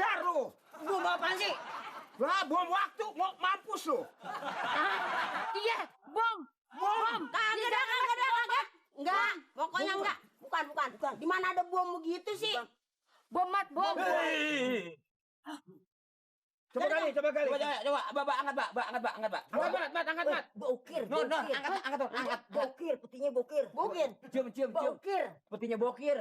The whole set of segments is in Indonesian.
modar lu. Bom apaan sih? Lah, bom waktu, mau mampus lu. Iya, bom. Kagak ada. Enggak, pokoknya enggak. Bukan. Di mana ada bom begitu sih? Bom. Coba kali. Coba, Mbak, angkat, Mbak. Angkat, Mat. Bokir. Angkat. Bokir, petinya bokir. Cium. Bokir. Petinya bokir.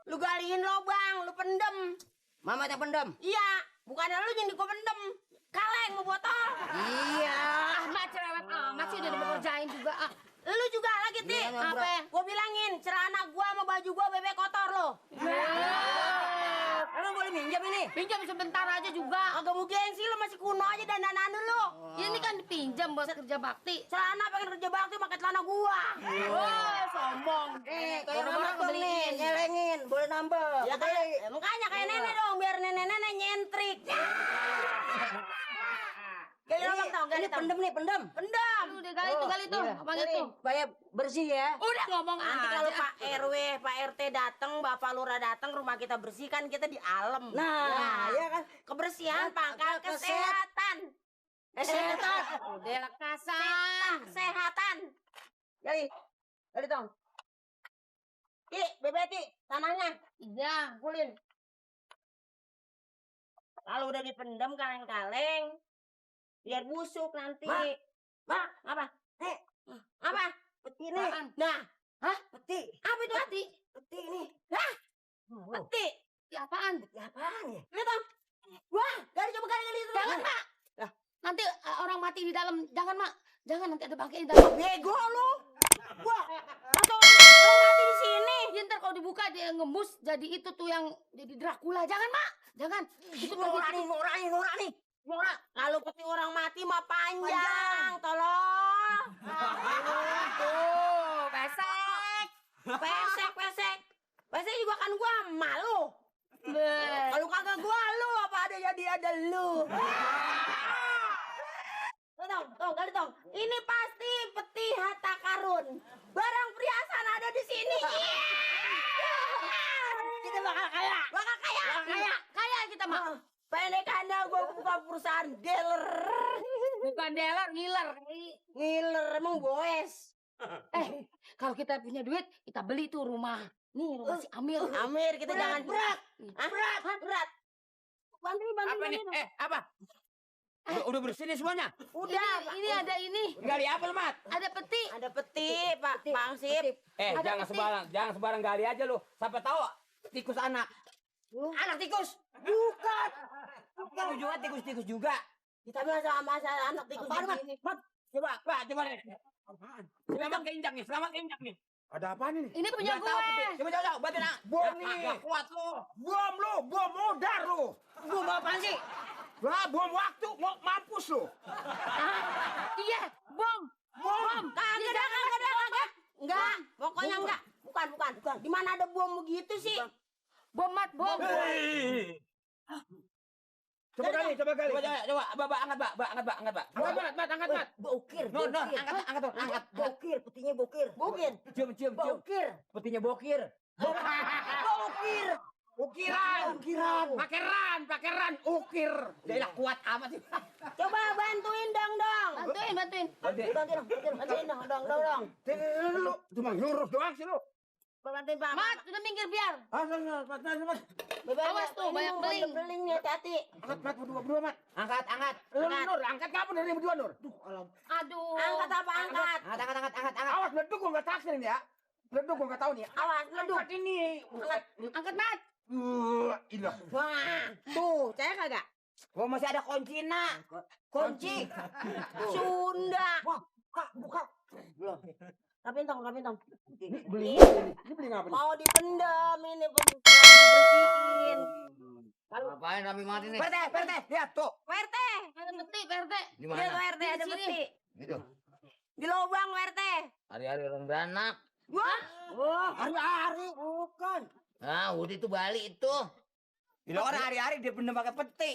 Lu galiin lobang, lu pendem. Mama yang pendam. Iya, bukannya lu yang gua pendem. Kaleng mau botol. Iya. Mak cerewet amat sih udah dikerjain juga. Lu juga lagi, Ti. Iya, Bro. Apa? Gua bilangin, celana gua sama baju gua bebek kotor lo. Emang boleh minjam ini? Pinjam sebentar aja juga. Agak mau gengsi lu, masih kuno aja dandanan lu. Ya, ini kan dipinjam buat kerja bakti. Celana pengen kerja bakti pakai celana gua. Wah, sombong. Kayak Orang-orang mama beliin. nih, nyelengin, boleh nambah. Ya kayak, makanya kayak nenek dong, biar nenek-nenek nyentrik. Gali lubang tau, gali tau. Pendem. Pendam. Udah gali tuh. Iya. Apa gitu? Supaya bersih ya. Udah ngomong Nanti aja. kalau Pak RW, Pak RT datang, Bapak Lurah datang, rumah kita bersihkan, kita di alam. Nah, ya kan. Kebersihan pangkal kesehatan. Kesehatan. Udah lekasan. Kesehatan. Gali tong. Ki, Bebeti, tanahnya. Iya. Pulin. Kalau udah dipendam kaleng-kaleng, biar busuk nanti. Mak, Apa? Apa? peti nih. Apaan? Nah, Peti. apa itu? Berarti Peti nih. Peti. ya apaan? Peti apaan ya? Lihat dong. Wah, coba gali itu. Jangan, Mak. Lah. Nanti orang mati di dalam. Jangan, Mak. Jangan, nanti ada bangkai di dalam. Bego lu. Wah, atau orang mati di sini. Ya, ntar kalau dibuka dia ngembus jadi itu tuh yang jadi Dracula. Jangan, Mak. Jangan. Itu Nora nih. Kalau peti orang mati mah panjang. Tolong. Tuh, pesek. Pesek juga kan gua malu. Kalau kagak gua lu apa ada jadi ada lu. Gali tong. Ini pasti peti harta karun. Barang perhiasan ada di sini. Kita bakal kaya. Kaya kita, Mak. Pendekannya gua buka perusahaan dealer. Bukan dealer, ngiler. Ngiler emang boes. Kalau kita punya duit, kita beli tuh rumah. Nih, rumah si Amir. Amir kita jangan berat. berat. Bantuin. Apa nih? Apa? Udah bersih nih semuanya? Udah, Ini ada ini. Gali apa lu, Mat? Ada peti. ada peti, Pak Pangsip. Ada jangan sembarang gali aja lu. Siapa tahu tikus anak. Anak tikus. Bukan. Lu juga tikus juga. Kita sama anak tikus begini. Coba deh. Selamat keinjak nih. Ada apa nih? Ini punya Nggak tahu, gue. Peti. Coba, bantu nak. Bom nih. Nggak kuat lu. Bom modar lu. Bom apaan sih? Lah, bom waktu, mau mampus lu. Iya, bom. Kagak ada. Enggak, pokoknya enggak. Bukan. Di mana ada bom begitu sih? Bom. Coba kali. Coba, Mbak. Angkat, Mat. Bokir. Angkat. Bokir, petinya bokir. Cium. Bokir. Petinya bokir. Ukiran. Pakai ran, ukir. Dia kuat amat sih. Coba bantuin dong. Bantuin. Bantuin dong. Lu cuma nyuruh doang sih lu. Bantuin Pak. Mat, udah minggir biar. Awas tuh, banyak beling. Beling nih, hati-hati. Angkat, Mat, berdua, Mat. Angkat. Nur, angkat kamu dari berdua, Nur. Aduh. Angkat apa? Angkat. Angkat. Awas, leduk gua nggak taksir ini ya. Leduk gua nggak tahu nih. Awas, leduk. Angkat ini. Angkat, Mat. Ilah. Wah, tuh, saya kagak. Gua masih ada kunci, nak. Kunci. Sunda. Buka. Belum. Kapin tong. Ini beli ngapa nih? Mau dipendam ini bersihin. Ngapain Rami mati nih? Perte, lihat tuh. WRT. Ada peti, Pak. Di Lihat mana? WRT ada Di sini. peti. Gitu. Di lubang WRT. Hari-hari orang beranak. Wah, Hari-hari bukan. Ah, udah itu Bali itu. Bila orang hari-hari dia pendem pakai peti.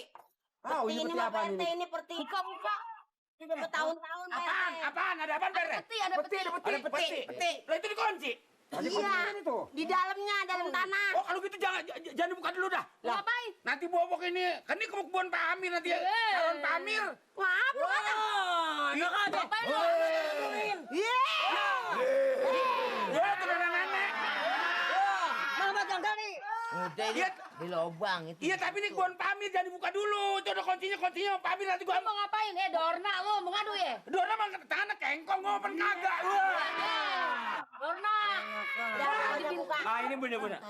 Ah, peti ini peti mah apaan WRT ini? ini peti. Buka. Sudah bertahun-tahun, Pak Apaan? RT. Apaan? Ada apaan, Bere? Peti, ada peti. Ada Ada peti. peti. Lah itu dikunci. Iya, di dalamnya, dalam tanah. Oh, kalau gitu jangan dibuka dulu dah. Mau ngapain? Nanti bobok ini. Kan ini kebun Pak Amir nanti. Calon Pak Amir. Ngapa? Enak aja. Ngapain lu? Iya. Ya, itu nenek-nenek. Mama jangan kali. Udah Iya. di lubang itu. Iya, tapi ini kebun Pak Amir jangan dibuka dulu. Itu ada kuncinya Pak Amir nanti Lu gua. mau ngapain? Dorna lu mau ngadu ya? Dorna mah tangannya kengkong ngopen kagak. Dorna. Jangan dibuka. Nah, ini bener-bener.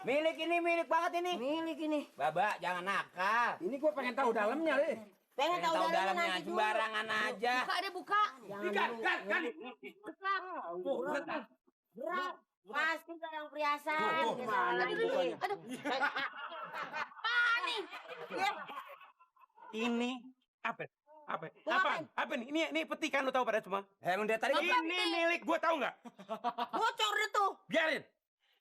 Milik ini, milik banget ini. Milik ini. Baba, jangan nakal. Ini gua pengen tahu dalamnya, Le. Pengen tahu Tahu dalamnya dalamnya nanti dulu. sembarangan aja. Buka deh, buka. Kan. Berat. Pasti barang perhiasan. Tuh, mana Aduh, bukanya? aduh. Apaan nih? Ini apa? Ngapain? Apa nih? Ini peti kan lu tahu pada semua? Yang udah tadi Ini milik gua tahu nggak? Bocor deh tuh. Biarin.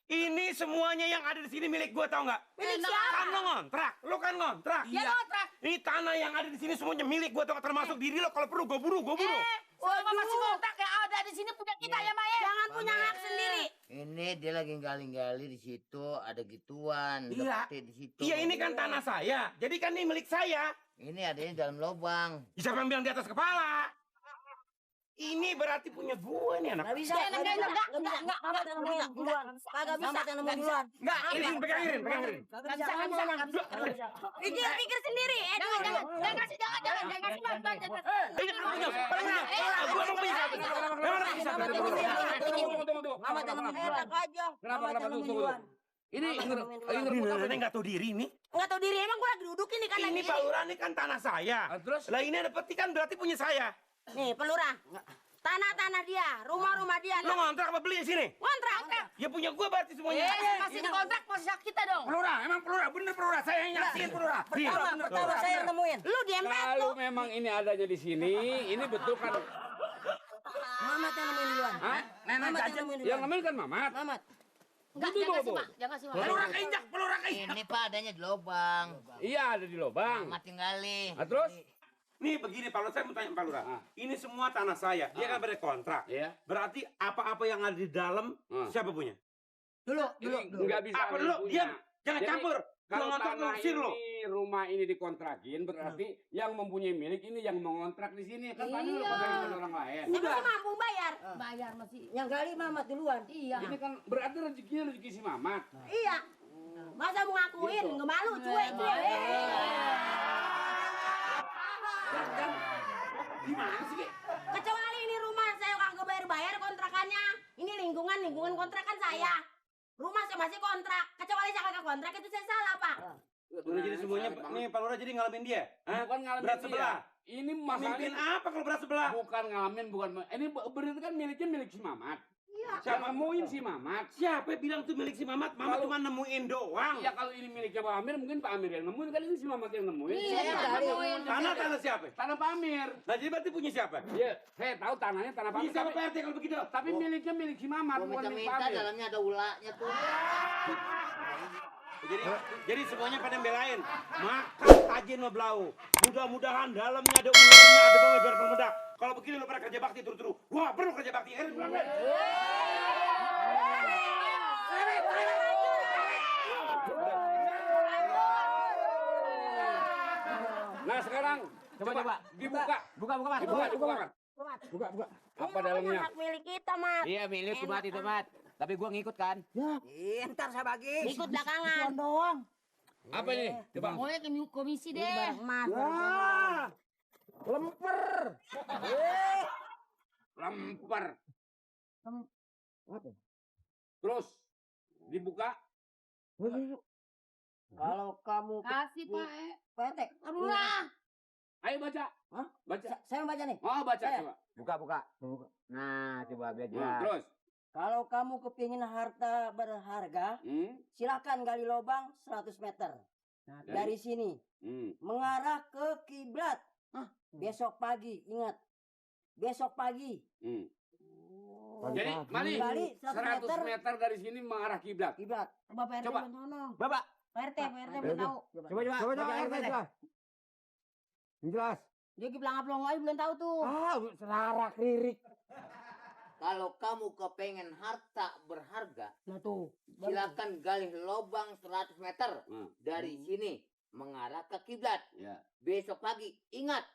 Ini semuanya yang ada di sini milik gua tahu nggak? Milik Enak. siapa? Kan lo ngontrak, lu kan ngontrak. Ya kontrak. Ini tanah yang ada di sini semuanya milik gua tahu nggak? Termasuk diri lo. Kalau perlu gua buru. Selama masih kontrak yang ada di sini punya kita ya, Maya. Jangan punya hak sendiri. Ini dia lagi gali-gali di situ, ada gituan, Iya. dapetin di situ. Iya ini kan tanah saya. Jadi kan ini milik saya. Ini adanya dalam lubang. Siapa yang bilang di atas kepala? Ini berarti punya gua nih anak. Nggak bisa. Enggak, enggak. Mama tenemuin duluan. Kagak bisa tenemuin duluan. Enggak, ini pegangirin. Nggak bisa. Pikir sendiri. Jangan kasih, jangan kasih bantuan. Ini kan punya. Gua mau punya satu. Memang punya satu. Tunggu. Mama tenemuin duluan. aja. Kenapa tenemuin tunggu? duluan. Ini Ini nenek nggak tahu diri nih. Nggak tahu diri emang gua lagi duduk ini kan Ini Pak Lurah ini kan tanah saya. terus Lah ini ada peti kan berarti punya saya. Nih, pelurah. Tanah-tanah dia, rumah-rumah dia. Lo ngontrak apa beli di sini? Kontrak. Ya punya gua berarti semuanya. Masih di kontrak, masih hak kita dong. Pelurah, emang pelurah, bener pelurah. Saya yang nyaksiin pelurah. Pertama saya yang nemuin. Lu dempet kalau lu. memang ini adanya di sini, ini betul kan? Mama yang nemuin duluan. Hah? Nenek Mama yang jajan. nemuin Yang duluan. ngambil kan Mamat. Mamat. Enggak, Itu jangan kasih, Bobo. Mak. Jangan kasih, Mak. Pelurah keinjak, pelurah keinjak. Ini Pak adanya di lubang. Iya ada di lubang. Mak tinggali. Nah, terus? Nih begini Pak Lurah, saya mau tanya Pak Lurah. Ah. Ini semua tanah saya. Dia kan berkontrak. Iya. Berarti apa-apa yang ada di dalam Ah. siapa punya? Ini nggak bisa. Apa ada lu? yang punya. Diam. Jangan Jadi, campur. Kalau Kalau ngontrak tanah ngusir lo. ini, rumah ini dikontrakin, berarti yang mempunyai milik ini yang mengontrak di sini. Kan tadi lu Iya. pegang orang lain. Saya masih mampu bayar. Bayar masih. Yang kali Mamat duluan. Iya. Ini kan berarti rezekinya rezeki si Mamat. Iya. Masa mau ngakuin? Nggak malu, cuek. Gimana sih? Ki? Kecuali ini rumah saya kagak bayar kontrakannya. Ini lingkungan kontrakan saya. Rumah saya masih kontrak. Kecuali saya kagak kontrak itu saya salah, Pak. Udah jadi semuanya, nih Pak Lurah jadi ngalamin dia. Hah? Bukan ngalamin Berat dia. sebelah. Ini Mimpin masalahnya apa kalau berat sebelah? bukan ngalamin, ini berarti kan miliknya milik si Mamat. Iya. Siapa nemuin si Mamat? Siapa yang bilang itu milik si Mamat? Mamat Kalau- cuma nemuin doang. Ya kalau ini miliknya Pak Amir, mungkin Pak Amir yang nemuin, kan ini si Mamat yang nemuin. Iya, nemuin. Tanah siapa? Tanah Pak Amir. Nah jadi berarti punya siapa? Iya, saya tahu tanahnya tanah Pak Amir. Bisa apa Tapi, PRT kalau begitu? tapi miliknya milik si Mamat, Gua bukan milik Pak minta Amir. dalamnya ada ulahnya tuh. Jadi semuanya pada belain. Makan tajin sama belau. Mudah-mudahan dalamnya ada ularnya, ada bawah biar peledak. Kalau begini lo pada kerja bakti terus-terus. Gua nggak perlu kerja bakti. Pulang, Ben. Nah sekarang Coba. dibuka. Buka, Mas. Dibuka. Buka. Apa dalamnya? Hak milik kita, Mat. Iya, milik tuh, Mat, itu, Mat. Tapi gua ngikut kan. Ntar saya bagi. Ikut belakangan. Apa ini? Coba. Pokoknya komisi deh. Mas. Lemper. Lemper. Terus dibuka. Kalau kamu Kasih, Pak. Pak Aduh lah. Ayo baca. Hah? Baca. saya baca nih. Oh baca Saya. coba. Buka. Nah, coba biar Hmm, jelas. terus. Kalau kamu kepingin harta berharga, silakan gali lubang 100 meter. Dari sini mengarah ke kiblat. Besok pagi, ingat. Besok pagi. Jadi Mali Gali 100 100 meter dari sini mengarah kiblat. Kiblat. Bapak RT Coba. tolong. Bapak. Pak RT belum tahu. Coba. Jelas. Dia pelangap-pelangap aja belum tahu tuh. Ah, selarak lirik. Kalau kamu kepengen harta berharga, Nah tuh. silakan gali lubang 100 meter dari sini mengarah ke kiblat. Ya. Besok pagi ingat